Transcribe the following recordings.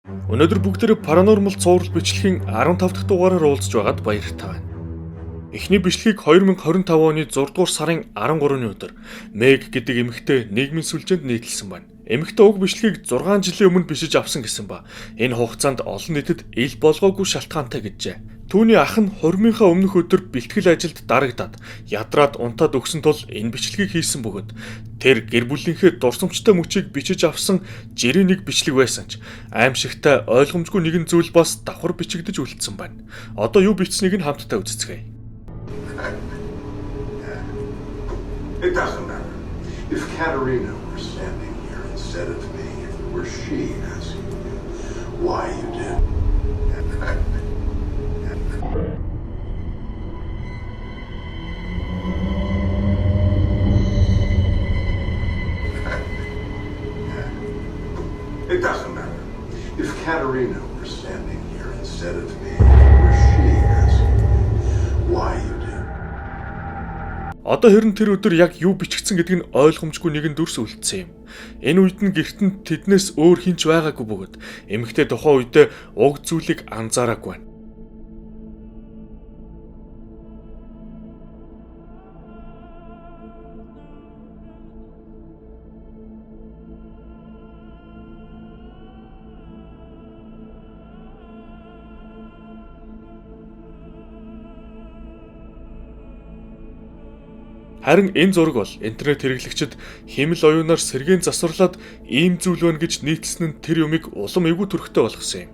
Өнөөдөр бүгдээрээ Paranormal цуврал бичлэгийн 15 дахь дугаараар уулзж байгаад баяртай байна. Эхний бичлэгийг 2025 оны 6 дугаар сарын 13-ны өдөр Meg гэдэг эмэгтэй нийгмийн сүлжээнд нийтэлсэн байна. Эмэгтэй уг бичлэгийг 6 жилийн өмнө бичиж авсан гэсэн ба энэ хугацаанд олон нийтэд ил болгоогүй шалтгаантай гэжээ. Түүний ах нь хурмынхаа өмнөх өдөр бэлтгэл ажилд дарагдаад ядраад унтаад өгсөн тул энэ бичлэгийг хийсэн бөгөөд тэр гэр бүлийнхээ дурсамжтай мөчийг бичиж авсан жирийн нэг бичлэг байсан ч аимшигтай ойлгомжгүй нэгэн зүйл бас давхар бичигдэж үлдсэн байна. Одоо юу бичснийг нь хамтдаа үзцгээе. It doesn't matter. If Katerina were standing here instead of me, if it were she asking you why you did. It doesn't matter. If Katerina were standing here instead of me, if it were she asking you why you did. Одоо хэрэн тэр өдөр яг юу бичигдсэн гэдг нь ойлгомжгүй нэгэн дүрс үлдсэн юм. Энэ үед нь гэрт нь тэднээс өөр хинч байгаагүй бөгөөд эмэгтэй тухайн үедээ уг зүйлийг анзаараагүй байна. Харин энэ зураг бол интернет хэрэглэгчид химэл оюунаар сэргээн засварлаад ийм зүйл байна гэж нийтэлсэн нь тэр юмыг улам эвгүй төрхтэй болгосон юм.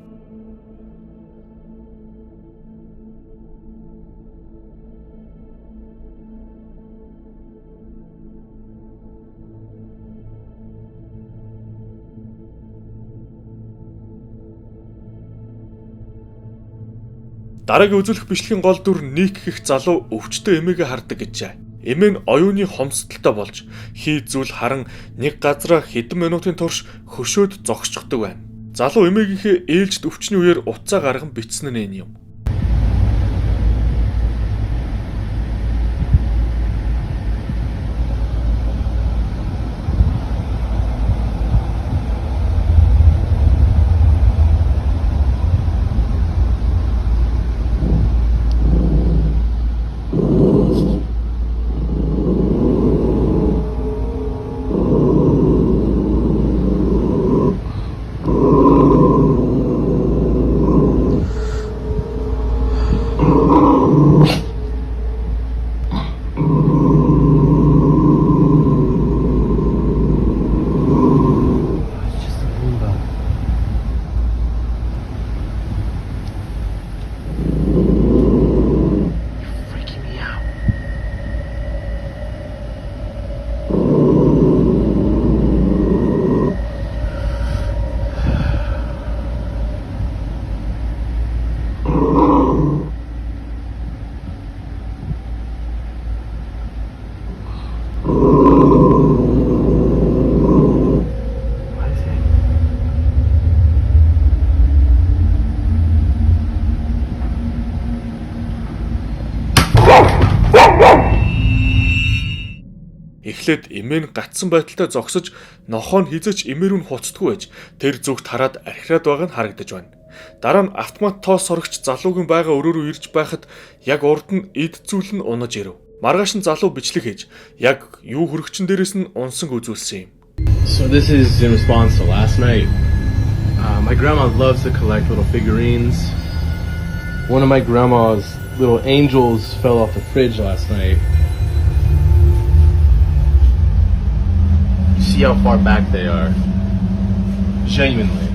Дараагийн үзүүлэх бичлэгийн гол дүр Ник гэх залуу өвчтөе эмээгээ хардаг гэжээ. Эмээ нь оюуны хомсдолтой болж хий зүйл харан нэг газараа хэдэн минутын турш хөшөөд зогсчихдог байна. Залуу эмээгийнхээ ээлжид өвчний үеэр утсаа гарган бичсэн нь энэ юм. Эхлээд эмээ нь гатсан байдалтай зогсож нохоо нь хизээч эмээ рүү хуцдаггүй байж тэр зүгт хараад архираад байгаа нь харагдаж байна. Дараа нь автомат тоос сорогч залуугийн байгаа өрөөрөө ирж байхад яг урд нь эд зүйл нь унаж ирэв. Маргааш нь залуу бичлэг хийж яг юу хөрөгчн дээрээс нь унсан үзүүлсэн юм. So this is in response to last night. My grandma loves to collect little figurines. One of my grandma's little angels fell off the fridge last night. See how far back they are. Genuinely.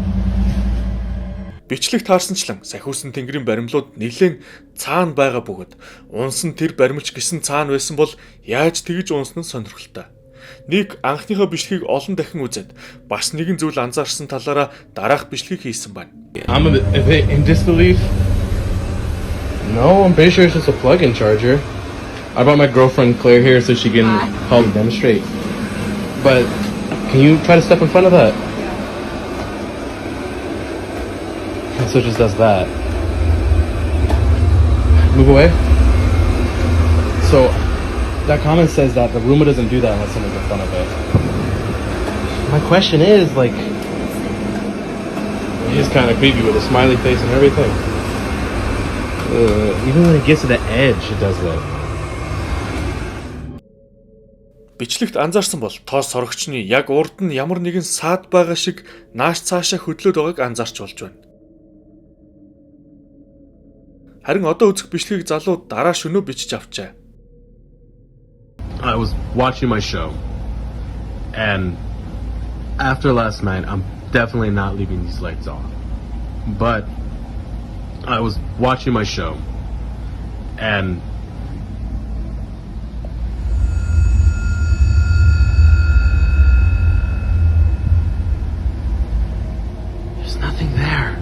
Бичлэг таарсанчлан сахиусан тэнгэрийн баримлууд нэлээд цаана байгаа бөгөөд унсан тэр баримлч гисэн цаана байсан бол яаж тэгж унсан нь сонирхолтой. Ник анхныхаа бичлэгийг олон дахин үзээд бас нэгэн зүйл анзаарсан талаараа дараах бичлэгийг хийсэн байна. I'm a bit in disbelief. No, I'm pretty sure it's just a plug-in charger. I brought my girlfriend Claire here so she can help demonstrate. But can you try to step in front of that? And so it just does that. Move away. So that comment says that the Roomba doesn't do that unless someone's in front of it. My question is, like, just kind of creepy with a smiley face and everything. Even when it gets to the edge, it does that. Бичлэгт анзаарсан бол тоос сорогчны яг урд нь ямар нэгэн саад байгаа шиг нааш цаашаа хөдлөөд байгааг анзаарч болж байна. Харин одоо үзэх бичлэгийг залуу дараа шөнөө бичиж авчаа. I was watching my show, and after last night, I'm definitely not leaving these lights on. But I was watching my show, and there's nothing there.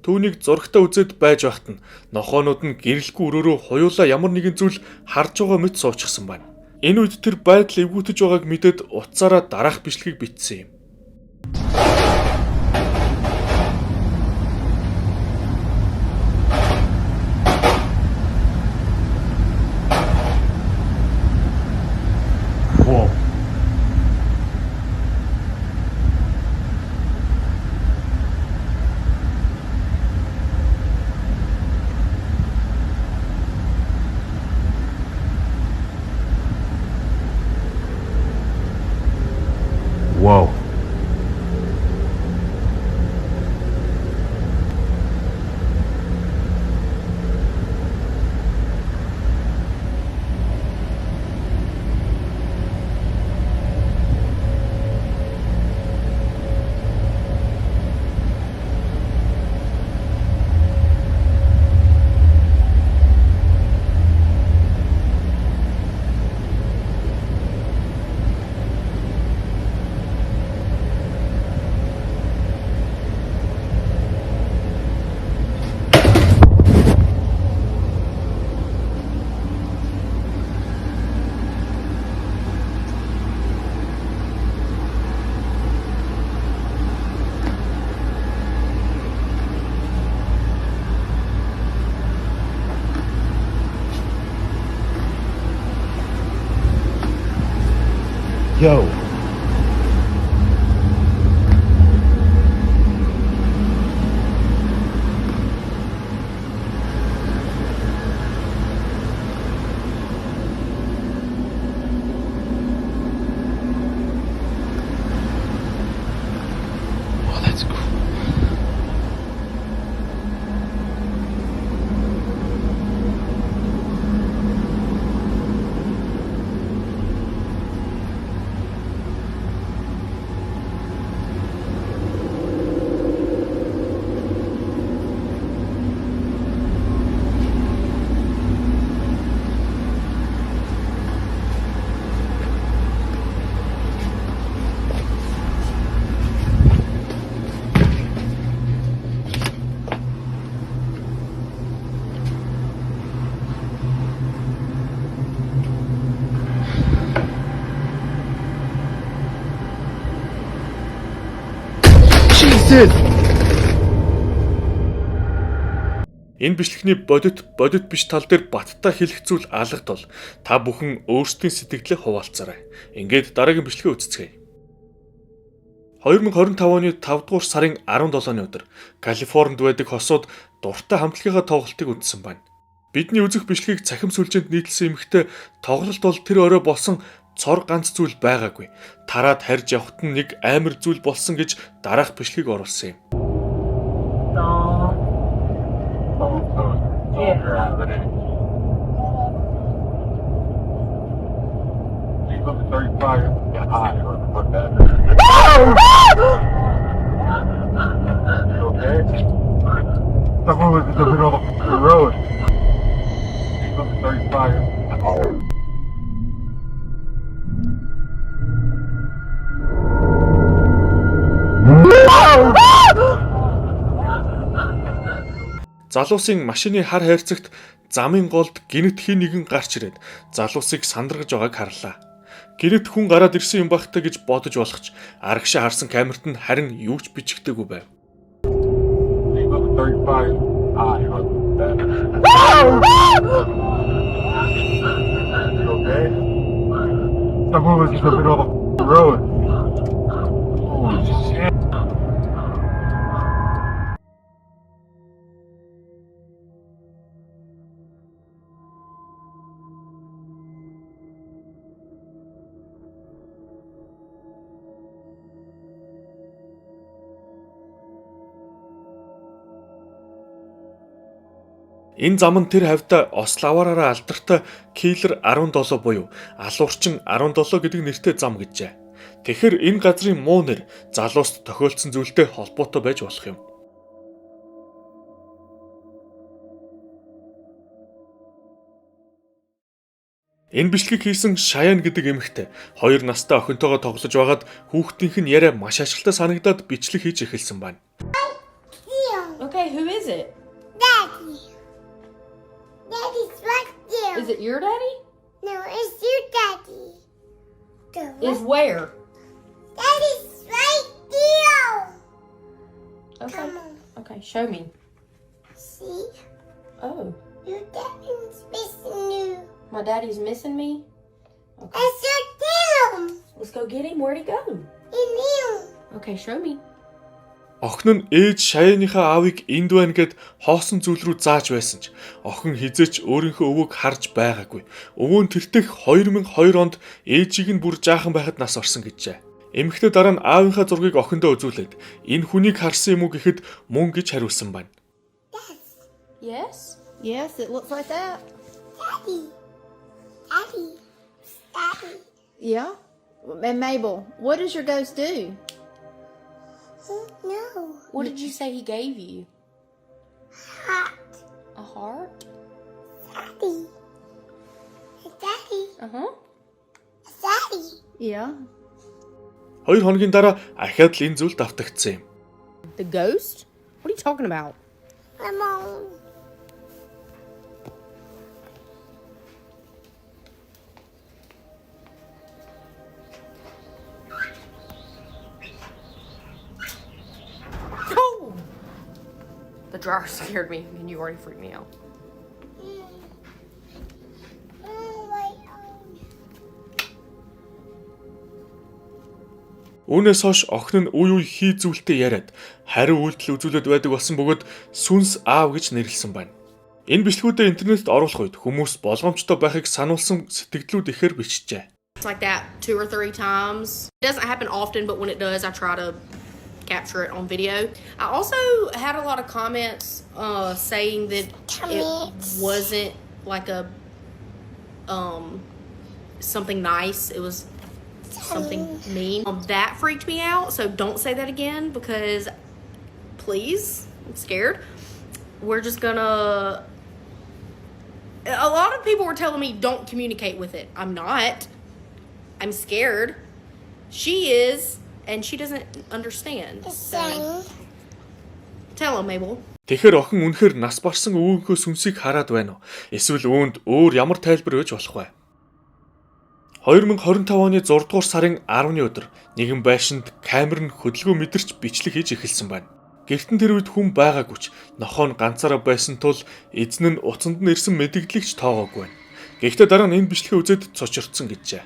Түүнийг зургтаа үзээд байж байхад нь нохоонууд нь гэрэлгүй өрөөрөө хуйлаа ямар нэгэн зүйл харж байгаа мэт суучихсан байна. Энэ үед тэр байдал эвгүүтэж байгааг мэдээд утсаараа дараах бичлэгийг бичсэн юм. Whoa. Yo. Oh, that's cool. Jesus! Энэ бичлэгний бодит биш тал дээр баттай хэлэх зүйл алга тул та бүхэн өөрсдийн сэтгэлээ хуваалцаарай. Ингээд дараагийн бичлэгээ үзцгээе. 2025 оны 5 дугаар сарын 17-ны өдөр Калифорнид байдаг хосууд дуртай хамтлагийнхаа тоглолтыг үзсэн байна. Бидний үзэх бичлэгийг цахим сүлжээнд нийтлсэн эмэгтэй тоглолт бол тэр орой болсон цор ганц зүйл байгаагүй. Тараад харж явахт нь нэг амар зүйл болсон гэж дараах бичлэгийг оруулсан юм. Someone was in the middle of the road. He looked 35. Залуусын машины хар хайрцагт замын голд гинэт хин нэгэн гарч ирээд залуусыг сандрагж байгааг харлаа. Гинэт хүн гараад ирсэн юм багтаа гэж бодож болохч арагшаа харсан камерт нь харин юу ч бичигдээгүй байв. The bullet's in the middle of the road. Holy shit. Энэ зам нь тэр хавьда Ославараараа алдартай Киллер 17 буюу алуурчин 17 гэдэг нэртэй зам гэжээ. Тэгэхээр энэ газрын муу нэр залууст тохиолдсон зүйлтэй холбоотой байж болох юм. Энэ бичлэгийг хийсэн Шаян гэдэг эмэгтэй 2 настай охинтойгоо тоглож байгаад хүүхдийнх нь яриа маш ашигтай санагдаад бичлэг хийж эхэлсэн байна. Okay, who is it? Daddy. Daddy's right there. Is it your daddy? No, it's your daddy. Is where? Daddy's right there. Okay. Come on. Okay, show me. See? Oh, Your daddy's missing you. my daddy's missing me? Okay. That's your tail. Let's go get him. Where'd he go? In you. Okay, show me. Охин нь ээж Шаяныхаа аавыг энд байна гэд хоосон зүйл рүү зааж байсан ч охин хизээч өөрийнхөө өвөөг харж байгаагүй. Өвөө нь тэртэх 2002 онд ээжийг нь бүр жаахан байхад нас орсон гэжээ. Эмэгтэй дараа нь аавынхаа зургийг охиндоо үзүүлээд энэ хүнийг харсан юм уу гэхэд мөн гэж хариулсан байна. Yes? Yes, it looks like that. Daddy. Daddy. Daddy. Yeah. And Mabel, what does your ghost do? No. What did you say he gave you? Hot. A heart? Daddy. Daddy. Uh-huh. Daddy. Yeah. 2 хоногийн дараа ахаад л энэ зүйл давтагдсан юм. The ghost? What are you talking about? Come on. Oh! The dryer scared me, and you already freaked me out. Үүнээс хойш охин нь үе үе хий зүйлтэй яриад хариу үйлдэл үзүүлээд байдаг болсон бөгөөд Сүнс аав гэж нэрлсэн байна. Энэ бичлэгүүдээ интернетэд оруулах үед хүмүүс болгоомжтой байхыг сануулсан сэтгэлдлүүд ихээр бичжээ. It's like that 2 or 3 times. It doesn't happen often, but when it does, I try to capture it on video. I also had a lot of comments saying that Comments. it wasn't like a something nice. It was something mean. That freaked me out. So don't say that again because please, I'm scared. We're just gonna. A lot of people were telling me don't communicate with it. I'm not. I'm scared. She is, and she doesn't understand. So Son. tell him, Mabel. Тэгэхээр охин үнэхээр нас барсан өвөөнхөө сүнсийг хараад байна уу? Эсвэл үүнд өөр ямар тайлбар өгж болох вэ? 2025 оны 6 дугаар сарын 10-ны өдөр нэгэн байшинд камер нь хөдөлгөөн мэдэрч бичлэг хийж эхэлсэн байна. Гэртэн тэр үед хүн байгаагүй ч нохоо нь ганцаараа байсан тул эзэн нь уцанд нь ирсэн мэдэгдлийг ч тоогоогүй байна. Гэхдээ дараа нь энэ бичлэгээ үзээд цочирдсан гэжээ.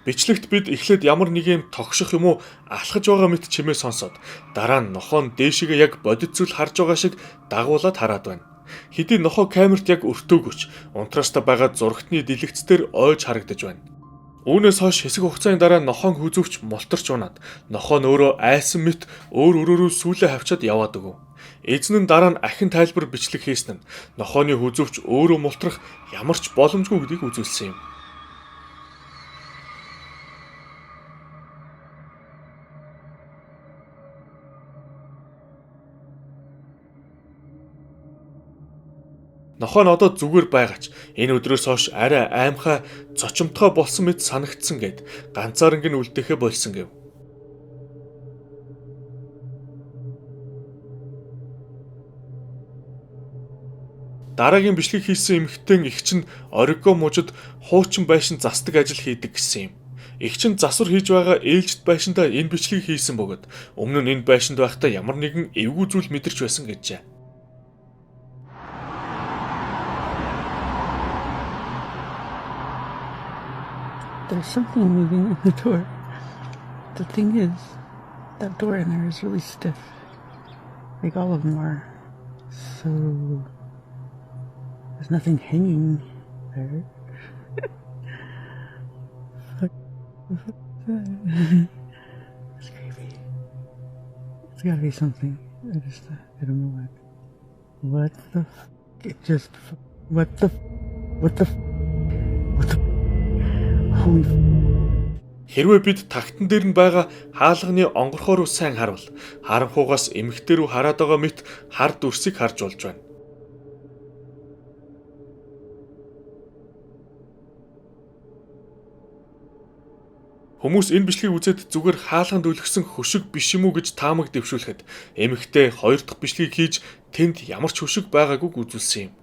Бичлэгт бид эхлээд ямар нэг юм тогших юм уу алхаж байгаа мэт чимээ сонсоод дараа нь нохоо нь дээшгээ яг бодит зүйл харж байгаа шиг дагуулад хараад байна. Хэдий нохоо камерт яг өртөөгөч унтраастай байгаа зурагтны дэлгэцээр ойж харагдаж байна. Үүнээс хойш хэсэг хугацааны дараа нохоон хүзүүвч мултарч унаад нохоо нь өөрөө айсан мэт өөр өрөөрөө сүүлээ хавчаад яваад өгөв. Эзэн нь дараа нь ахин тайлбар бичлэг хийсэн нь нохооны хүзүүвч өөрөө мултрах ямар ч боломжгүй гэдгийг үзүүлсэн юм. Нохоо нь одоо зүгээр байгаач энэ өдрөөс хойш арай аимхай цочомтгой болсон мэт санагдсан гэд ганцаарнг нь үлдээхэ болсон гэв. Дараагийн бичлэг хийсэн эмэгтэй эгч нь оригго мужид хуучин байшин засдаг ажил хийдэг гэсэн юм. Эгч нь засвар хийж байгаа ээлжид байшиндаа энэ бичлэгийг хийсэн бөгөөд өмнө нь энэ байшинд байхдаа ямар нэгэн эвгүй зүйл мэдэрч байсан гэжээ. There's something moving in the door. The thing is, that door in there is really stiff. Like all of them are. So, there's nothing hanging there. It's creepy. It's gotta be something. I don't know what. What the it just, what the Holy Хэрвээ бид тагтан дээр нь байгаа хаалганы онгорхоор сайн харвал харанхуугаас эмэгтэй рүү хараад байгаа мэт хар дүрсийг харж болж байна. Хүмүүс энэ бичлэгийг үзээд зүгээр хаалганд үлгсэн хөшиг биш юм уу гэж таамаг дэвшүүлэхэд эмэгтэй хоёр дахь бичлэгийг хийж тэнд ямар ч хөшиг байгаагүй үзүүлсэн юм.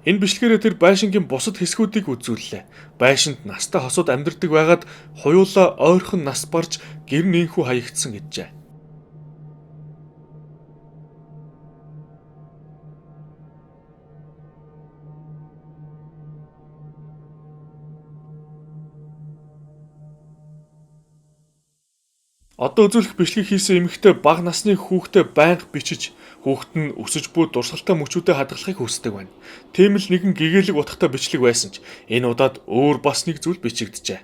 Энэ бичлэгээрээ тэр байшингийн бусад хэсгүүдийг үзүүллээ. Байшинд настай хосууд амьдардаг байгаад хуйлаа ойрхон нас барж гэр нээнхүү хаягдсан гэжээ. Одоо үзүүлэх бичлэг хийсэн эмэгтэй бага насны хүүхдэд байнга бичиж хүүхэд нь өсөж буй дурсгалтай мөчүүдэд хадгалахыг хүсдэг байна. Тийм л нэгэн гэгээлэг утгатай бичлэг байсан ч энэ удаад өөр бас нэг зүйл бичигджээ.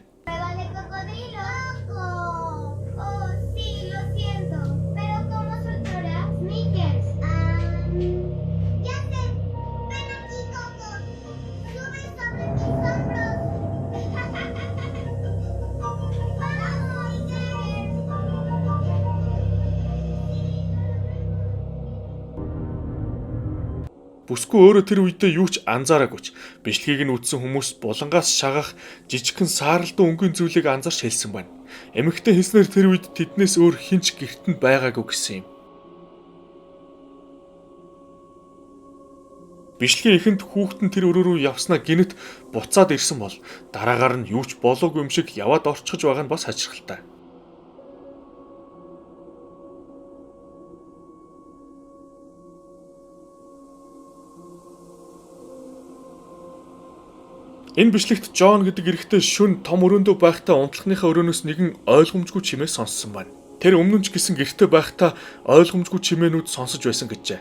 Бүсгүй өөрөө тэр үедээ юу ч анзаараагүй ч бичлэгийг нь үзсэн хүмүүс булангаас шагах жижигхэн сааралдан өнгийн зүйлийг анзаарч хэлсэн байна. Эмэгтэй хэлснээр тэр үед тэднээс өөр хинч гэртэнд байгаагүй гэсэн юм. Бичлэгийн эхэнд хүүхэд нь тэр өрөө рүү явснаа гинэт буцаад ирсэн бол дараагаар нь юу ч болоогүй юм шиг яваад орчихж байгаа нь бас хачирхалтай. Энэ бичлэгт Джон гэдэг эрэгтэй шүн том өрөөндөө байхдаа унтлахныхаа өрөөнөөс нэгэн ойлгомжгүй чимээ сонссон байна. Тэр өмнө нь ч гэсэн гэртээ байхдаа ойлгомжгүй чимээнүүд сонсож байсан гэжээ.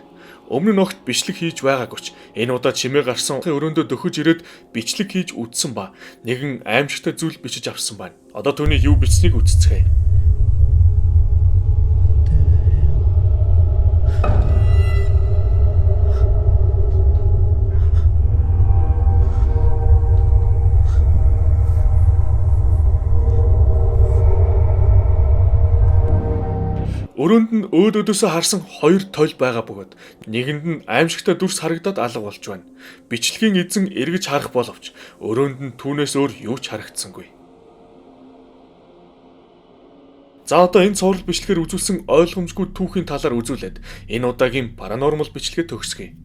Өмнө нь огт бичлэг хийж байгаагүй ч энэ удаа чимээ гарсан өрөөндөө дөхөж ирээд бичлэг хийж үдсэн ба нэгэн аимшигтай зүйл бичиж авсан байна. Одоо түүний юу бичснийг үзцгээе. Өрөөнд нь өөд өдөөсөө харсан хоёр тойл байгаа бөгөөд нэгэнд нь аимшигтай дүрс харагдаад алга болж байна. Бичлэгийн эзэн эргэж харах боловч өрөөнд нь түүнээс өөр юу ч харагдсангүй. За одоо энэ цуврал бичлэгээр үзүүлсэн ойлгомжгүй түүхийн талаар үзүүлээд энэ удаагийн паранормал бичлэгээ төгсгөе.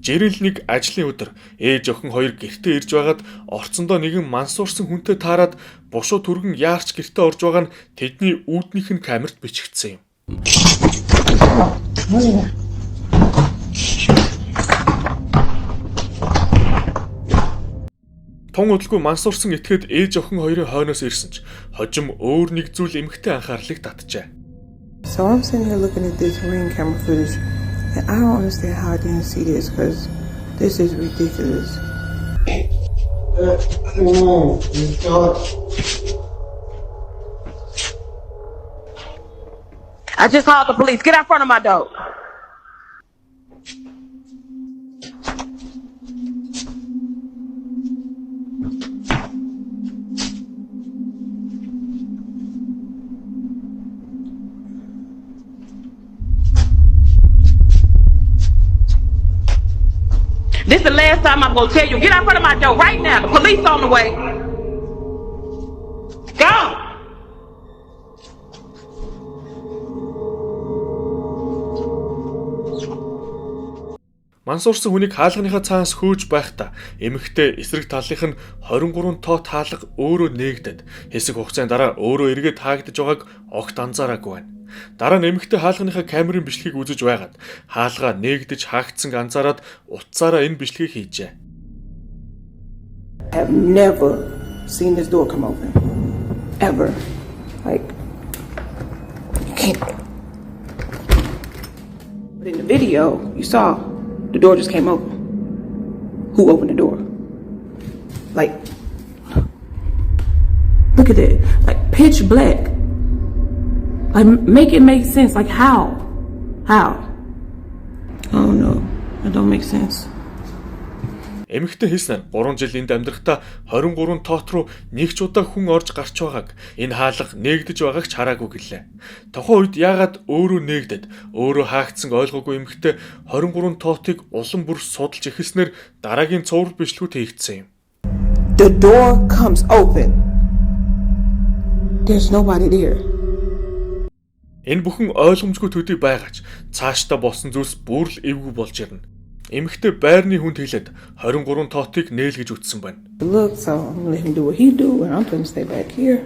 Жирэл нэг ажлын өдөр ээж охин хоёр гэртээ ирж байгаад орцондоо нэгэн мансуурсан хүнтэй таарад бушуу түргэн яарч гэртээ орж байгаа нь тэдний үүднийх нь камерт бичигдсэн юм. Тун удалгүй мансуурсан этгээд ээж охин хоёрын хойноос ирсэн ч хожим өөр нэг зүйл эмэгтэй анхаарлыг татжээ. So I'm sitting here looking at this ring camera footage, and I don't understand how I didn't see this, because this is ridiculous. I just called the police. Get out front of my door. This is the last time I'm gonna tell you. Get out front of my door right now. The police on the way. Go! Мансуурсан хүнийг хаалганыхаа цаанаас хөөж байхдаа эмэгтэй эсрэг талынх нь 23 тоо таалга өөрөө нээгдэд хэсэг хугацааны дараа өөрөө эргээд таагдж байгааг огт анзаараагүй байна. Дараа нь эмэгтэй хаалганыхаа камерын бичлэгийг үзэж байгаад хаалгаа нээгдэж хаагдсанг анзаараад утсаараа энэ бичлэгийг хийжээ. I have never seen this door come open. Ever. Like, you can't. But in the video, you saw the door just came open. Who opened the door? Like, look at it. Like, pitch black. Like, make it make sense. Like, how? How? I don't know. It don't make sense. Эмэгтэй хэлснээр 3 жил энд амьдрахдаа 23 тоот руу нэг ч удаа хүн орж гарч байгааг энэ хаалга нээгдэж байгааг ч хараагүй гэлээ. Тухайн үед яагаад өөрөө нээгдэд өөрөө хаагдсан ойлгоогүй эмэгтэй 23 тоотыг улам бүр судалж эхэлснээр дараагийн цуврал бичлэгүүд хийгдсэн юм. The door comes open. There's nobody there. Энэ бүхэн ойлгомжгүй төдий байгаач цаашдаа болсон зүйлс бүр л эвгүй болж ирнэ. Эмэгтэй байрны хүнд хэлээд 23 тоотыг нээлгэж үтсэн байна. Look, so I'm gonna let him do what he do, and I'm gonna stay back here.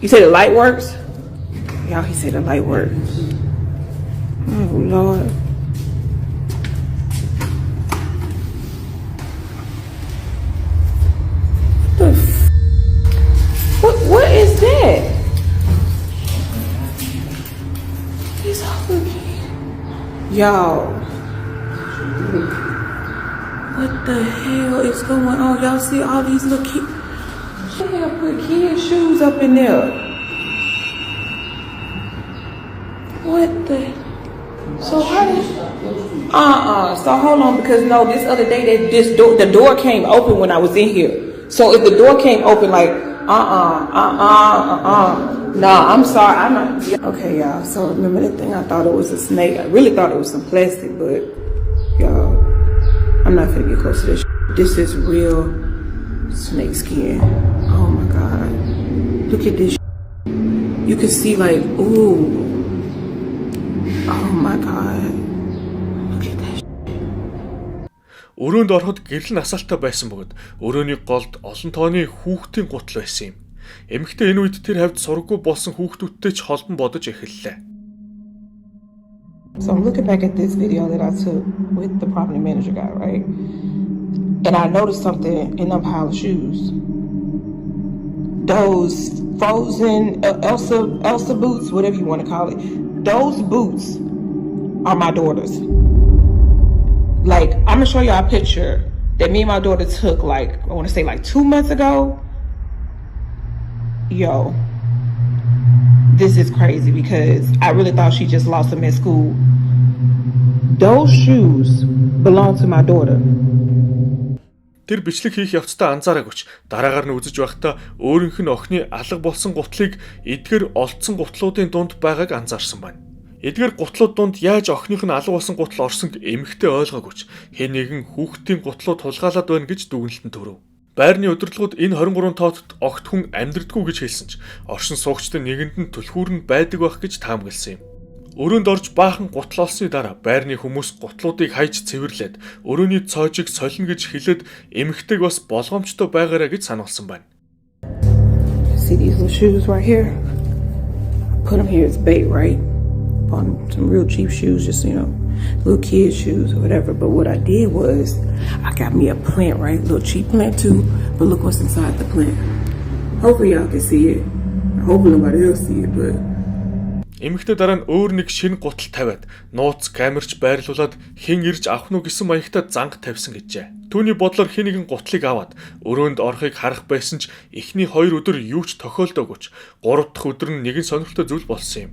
You say the light works? Y'all, he said the light works. Oh Lord. What is that? It's all y'all. What the hell is going on? Y'all see all these little kids? They have put kids' shoes up in there. What the? So how did? So hold on, because no, this other day the door came open when I was in here. So if the door came open, like. No, I'm sorry. I'm not. Okay, y'all. So remember that thing? I thought it was a snake. I really thought it was some plastic, but y'all, I'm not gonna get close to this. This is real snake skin. Oh my God. Look at this. You can see like, ooh. Oh my God. Look at that. Өрөөнд ороход гэрэл насаалтаа байсан бөгөөд өрөөний голд олон тооны хүүхдийн гутал байсан юм. Эмэгтэй энэ үед тэр хавьд сургаггүй болсон хүүхдүүдтэй ч холбон бодож эхэллээ. So I'm looking back at this video that I took with the property manager guy, right? And I noticed something in them pile of shoes. Those frozen Elsa boots, whatever you want to call it. Those boots are my daughter's. Like, I'm gonna show y'all a picture that me and my daughter took, like, I want to say like 2 months ago. Yo, this is crazy because I really thought she just lost them at school. Those shoes belong to my daughter. Тэр бичлэг хийх явцдаа анзаараагүй ч дараагаар нь үзэж байхдаа өөрийнх нь охины алга болсон гутлыг эдгээр олдсон гутлуудын дунд байгааг анзаарсан байна. Эдгээр гутлууд дунд яаж охиных нь алга болсон гутал орсонг эмэгтэй ойлгоогүй ч хэн нэгэн хүүхдийн гутлууд тулгаалаад байна гэж дүгнэлтэн төрөв. Байрны удирдлагууд энэ 23 тоотод огт хүн амьдрдаггүй гэж хэлсэн ч оршин суугчдын нэгэнд нь түлхүүр нь байдаг байх гэж таамагласан юм. Өрөөнд орж баахан гутал олсны дараа байрны хүмүүс гутлуудыг хайж цэвэрлээд өрөөний цоожийг солино гэж хэлээд эмэгтэйг бас болгоомжтой байгаарэ гэж сануулсан байна. See these little shoes right here? Put them here as bait, right? bought him some real cheap shoes, just, you know, little kid shoes or whatever. But what I did was I got me a plant, right? Little cheap plant too, but look what's inside the plant. Hopefully y'all can see it. Hopefully nobody else see it, but Эмэгтэй дараа нь өөр нэг шинэ гутал тавиад нууц камерч байрлуулад хэн ирж авах нь гэсэн маягтаа занг тавьсан гэжээ. Түүний бодлоор хэн нэгэн гутлыг аваад өрөөнд орохыг харах байсан ч эхний 2 өдөр юу ч тохиолдоогүй ч 3 дахь өдөр нь нэгэн сонирхолтой зүйл болсон юм.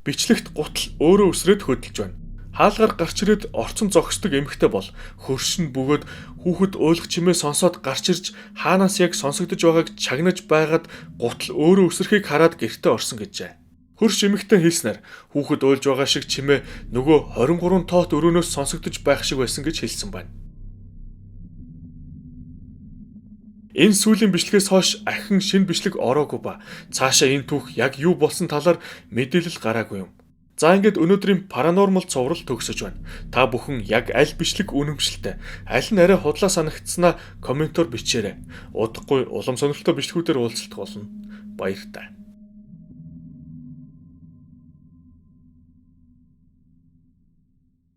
Бичлэгт гутал өөрөө өсрөөд хөдөлж байна. Хаалгаар гарч ирээд орцон зогсдог эмэгтэй бол хөршин бөгөөд хүүхэд уйлах чимээ сонсоод гарч ирж хаанаас яг сонсогдож байгааг чагнаж байгаад гутал өөрөө өсрөхийг хараад гэртээ орсон гэжээ. Хөрш эмэгтэй хэлснээр хүүхэд уйлж байгаа шиг чимээ нөгөө 23 тоот өрөөнөөс сонсогдож байх шиг байсан гэж хэлсэн байна. Энэ сүүлийн бичлэгээс хойш ахин шинэ бичлэг ороогүй ба цаашаа энэ түүх яг юу болсон талаар мэдээлэл гараагүй юм. За ингээд өнөөдрийн паранормал цуврал төгсөж байна. Та бүхэн яг аль бичлэг үнэмшилтэй, аль нь арай худлаа санагдсанаа комментоор бичээрэй. Удахгүй улам сонирхолтой бичлэгүүдээр уулзалт болно. Баяртай.